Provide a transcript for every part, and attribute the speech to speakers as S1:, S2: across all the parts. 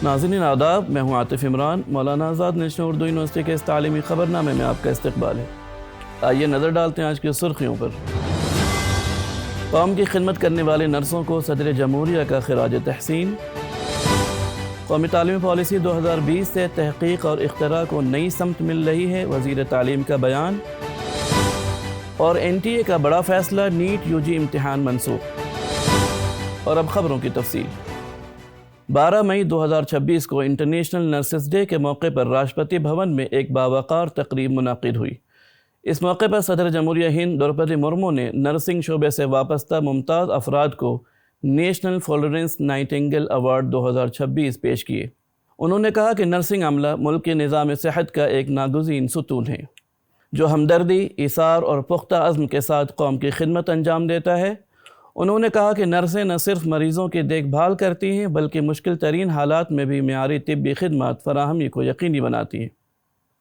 S1: ناظرین آداب، میں ہوں عاطف عمران۔ مولانا آزاد نیشنل اردو یونیورسٹی کے اس تعلیمی خبر نامے میں آپ کا استقبال ہے۔ آئیے نظر ڈالتے ہیں آج کی سرخیوں پر۔ قوم کی خدمت کرنے والے نرسوں کو صدر جمہوریہ کا خراج تحسین۔ قومی تعلیمی پالیسی 2020 سے تحقیق اور اختراع کو نئی سمت مل رہی ہے، وزیر تعلیم کا بیان۔ اور NTA کا بڑا فیصلہ، نیٹ UG امتحان منسوخ۔ اور اب خبروں کی تفصیل۔ 12 مئی 2026 کو انٹرنیشنل نرسز ڈے کے موقع پر راشٹرپتی بھون میں ایک باوقار تقریب منعقد ہوئی۔ اس موقع پر صدر جمہوریہ ہند دروپدی مرمو نے نرسنگ شعبے سے وابستہ ممتاز افراد کو نیشنل فلورنس نائٹنگیل ایوارڈ 2026 پیش کیے۔ انہوں نے کہا کہ نرسنگ عملہ ملک کے نظام صحت کا ایک ناگزیر ستون ہے، جو ہمدردی، ایثار اور پختہ عزم کے ساتھ قوم کی خدمت انجام دیتا ہے۔ انہوں نے کہا کہ نرسیں نہ صرف مریضوں کی دیکھ بھال کرتی ہیں بلکہ مشکل ترین حالات میں بھی معیاری طبی خدمات فراہمی کو یقینی بناتی ہیں۔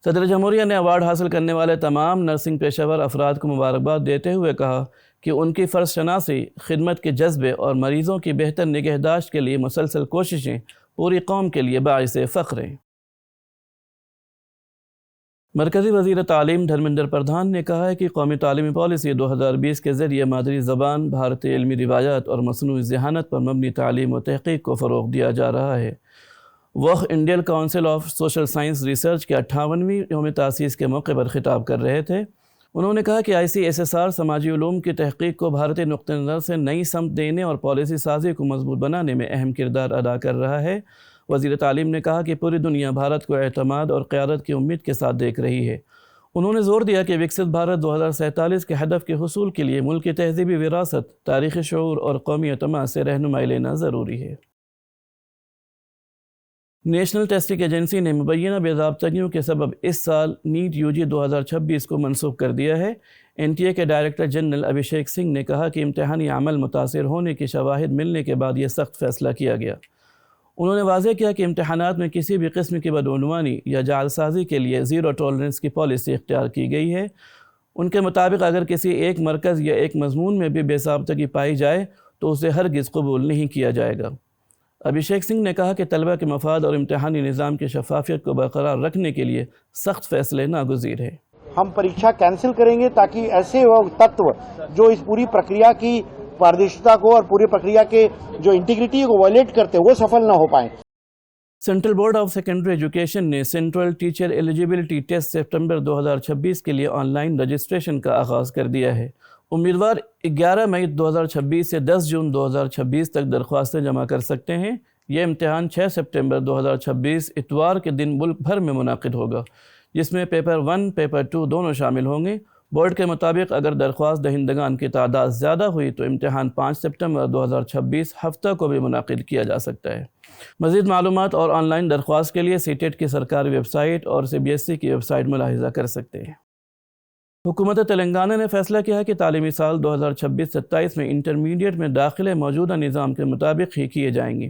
S1: صدر جمہوریہ نے ایوارڈ حاصل کرنے والے تمام نرسنگ پیشہ ور افراد کو مبارکباد دیتے ہوئے کہا کہ ان کی فرض شناسی، خدمت کے جذبے اور مریضوں کی بہتر نگہداشت کے لیے مسلسل کوششیں پوری قوم کے لیے باعث فخر ہیں۔ مرکزی وزیر تعلیم دھرمیندر پردھان نے کہا ہے کہ قومی تعلیمی پالیسی 2020 کے ذریعے مادری زبان، بھارتی علمی روایات اور مصنوعی ذہانت پر مبنی تعلیم و تحقیق کو فروغ دیا جا رہا ہے۔ وہ Indian council of social science research کے 58ویں یوم تاسیس کے موقع پر خطاب کر رہے تھے۔ انہوں نے کہا کہ ICSSR سماجی علوم کی تحقیق کو بھارتی نقطہ نظر سے نئی سمت دینے اور پالیسی سازی کو مضبوط بنانے میں اہم کردار ادا کر رہا ہے۔ وزیر تعلیم نے کہا کہ پوری دنیا بھارت کو اعتماد اور قیادت کی امید کے ساتھ دیکھ رہی ہے۔ انہوں نے زور دیا کہ وکست بھارت 2047 کے ہدف کے حصول کے لیے ملک کی تہذیبی وراثت، تاریخی شعور اور قومی اعتماد سے رہنمائی لینا ضروری ہے۔ نیشنل ٹیسٹنگ ایجنسی نے مبینہ بے ضابطگیوں کے سبب اس سال نیٹ UG 2026 کو منسوخ کر دیا ہے۔ NTA کے ڈائریکٹر جنرل ابھیشیک سنگھ نے کہا کہ امتحانی عمل متاثر ہونے کی شواہد ملنے کے بعد یہ سخت فیصلہ کیا گیا۔ انہوں نے واضح کیا کہ امتحانات میں کسی بھی قسم کی بدعنوانی یا جعل سازی کے لیے زیرو ٹالرنس کی پالیسی اختیار کی گئی ہے۔ ان کے مطابق اگر کسی ایک مرکز یا ایک مضمون میں بھی بے ضابطگی پائی جائے تو اسے ہرگز قبول نہیں کیا جائے گا۔ ابھیشیک سنگھ نے کہا کہ طلبہ کے مفاد اور امتحانی نظام کی شفافیت کو برقرار رکھنے کے لیے سخت فیصلے ناگزیر ہیں۔
S2: ہم پریکشا کینسل کریں گے تاکہ ایسے وہ تتو جو اس پوری پرکریا کی پاردرشتا کو اور پوری پرکریا کے جو انٹیگریٹی کو وائلیٹ کرتے وہ سفل نہ ہو پائیں۔
S1: Central board of secondary education نے سینٹرل ٹیچر ایلیجیبلٹی ٹیسٹ سپتمبر 2026 کے لیے آن لائن رجسٹریشن کا آغاز کر دیا ہے۔ امیدوار 11 مئی 2026 سے 10 جون 2026 تک درخواستیں جمع کر سکتے ہیں۔ یہ امتحان 6 سپتمبر 2026 اتوار کے دن ملک بھر میں منعقد ہوگا، جس میں پیپر 1، پیپر 2 دونوں شامل ہوں گے۔ بورڈ کے مطابق اگر درخواست دہندگان کی تعداد زیادہ ہوئی تو امتحان 5 سپتمبر 2026 ہفتہ کو بھی منعقد کیا جا سکتا ہے۔ مزید معلومات اور آن لائن درخواست کے لیے CTET کی سرکاری ویب سائٹ اور CBSE کی ویب سائٹ ملاحظہ کر سکتے ہیں۔ حکومت تلنگانہ نے فیصلہ کیا ہے کہ تعلیمی سال 2026-27 میں انٹرمیڈیٹ میں داخلے موجودہ نظام کے مطابق ہی کیے جائیں گے۔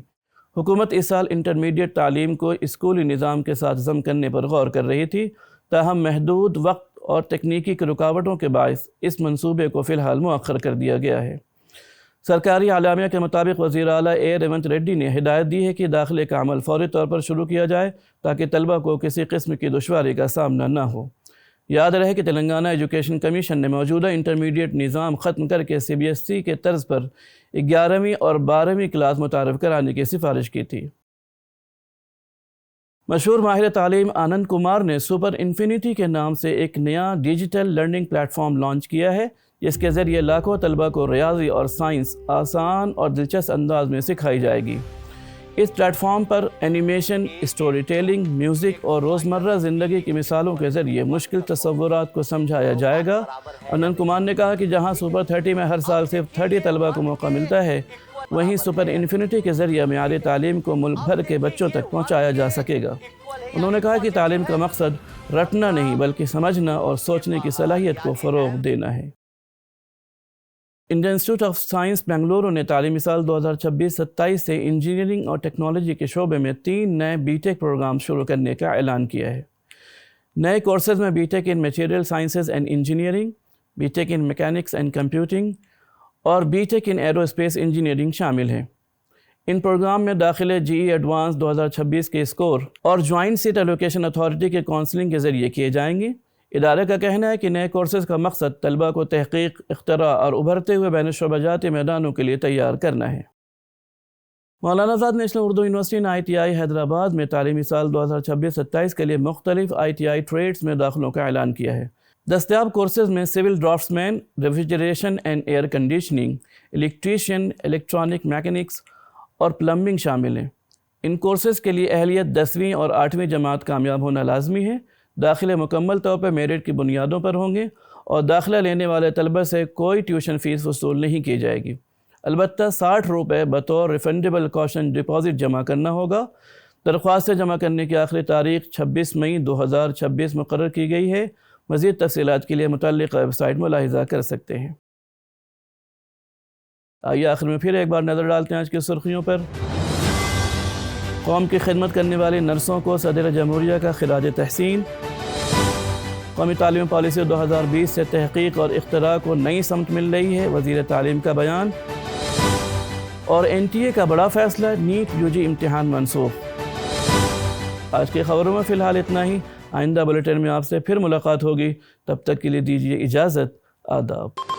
S1: حکومت اس سال انٹرمیڈیٹ تعلیم کو اسکولی نظام کے ساتھ ضم کرنے پر غور کر رہی تھی، تاہم محدود وقت اور تکنیکی رکاوٹوں کے باعث اس منصوبے کو فی الحال مؤخر کر دیا گیا ہے۔ سرکاری اعلامیہ کے مطابق وزیر اعلیٰ ریونت ریڈی نے ہدایت دی ہے کہ داخلے کا عمل فوری طور پر شروع کیا جائے تاکہ طلبہ کو کسی قسم کی دشواری کا سامنا نہ ہو۔ یاد رہے کہ تلنگانہ ایجوکیشن کمیشن نے موجودہ انٹرمیڈیٹ نظام ختم کر کے CBSE کے طرز پر 11ویں اور 12ویں کلاس متعارف کرانے کی سفارش کی تھی۔ مشہور ماہر تعلیم آنند کمار نے سپر انفینٹی کے نام سے ایک نیا digital learning plate form launch کیا ہے، جس کے ذریعے لاکھوں طلبہ کو ریاضی اور سائنس آسان اور دلچسپ انداز میں سکھائی جائے گی۔ اس پلیٹ فارم پر اینیمیشن، اسٹوری ٹیلنگ، میوزک اور روزمرہ زندگی کی مثالوں کے ذریعے مشکل تصورات کو سمجھایا جائے گا۔ آنند کمار نے کہا کہ جہاں سپر 30 میں ہر سال صرف 30 طلبہ کو موقع ملتا ہے، وہیں سپر انفینٹی کے ذریعے معیاری تعلیم کو ملک بھر کے بچوں تک پہنچایا جا سکے گا۔ انہوں نے کہا کہ تعلیم کا مقصد رٹنا نہیں بلکہ سمجھنا اور سوچنے کی صلاحیت کو فروغ دینا ہے۔ انڈین انسٹی ٹیوٹ آف سائنس بنگلورو نے تعلیمی سال 2026-27 سے انجینئرنگ اور ٹیکنالوجی کے شعبے میں 3 نئے BTech پروگرام شروع کرنے کا اعلان کیا ہے۔ نئے کورسز میں BTech in material sciences and engineering, BTech in mechanics and computing اور BTech ان ایرو اسپیس انجینئرنگ شامل ہیں۔ ان پروگرام میں داخلے جی ای ایڈوانس 2026 کے اسکور اور جوائنٹ سیٹ ایلوکیشن اتھارٹی کے کونسلنگ کے ذریعے کیے جائیں گے۔ ادارے کا کہنا ہے کہ نئے کورسز کا مقصد طلباء کو تحقیق، اختراع اور ابھرتے ہوئے بین الشعبہ میدانوں کے لیے تیار کرنا ہے۔ مولانا آزاد نیشنل اردو یونیورسٹی نے ITI حیدرآباد میں تعلیمی سال 2026-27 کے لیے مختلف ITI ٹریڈز میں داخلوں کا اعلان کیا ہے۔ دستیاب کورسز میں civil draftsman, refrigeration and air conditioning, electrician, electronic mechanics اور پلمبنگ شامل ہیں۔ ان کورسز کے لیے اہلیت 10ویں اور 8ویں جماعت کامیاب ہونا لازمی ہے۔ داخلے مکمل طور پر میرٹ کی بنیادوں پر ہوں گے اور داخلہ لینے والے طلبہ سے کوئی ٹیوشن فیس وصول نہیں کی جائے گی، البتہ 60 روپے بطور ریفنڈیبل کوشن ڈپازٹ جمع کرنا ہوگا۔ درخواستیں جمع کرنے کی آخری تاریخ 26 مئی 2026 مقرر کی گئی ہے۔ مزید تفصیلات کے لیے متعلقہ ویب سائٹ ملاحظہ کر سکتے ہیں۔ آئیے آخر میں پھر ایک بار نظر ڈالتے ہیں آج کی سرخیوں پر۔ قوم کی خدمت کرنے والی نرسوں کو صدر جمہوریہ کا خراج تحسین۔ قومی تعلیم پالیسی 2020 سے تحقیق اور اختراع کو نئی سمت مل رہی ہے، وزیر تعلیم کا بیان۔ اور NTA کا بڑا فیصلہ، نیٹ UG امتحان منسوخ۔ آج کی خبروں میں فی الحال اتنا ہی۔ آئندہ بلیٹن میں آپ سے پھر ملاقات ہوگی، تب تک کے لیے دیجیے اجازت۔ آداب۔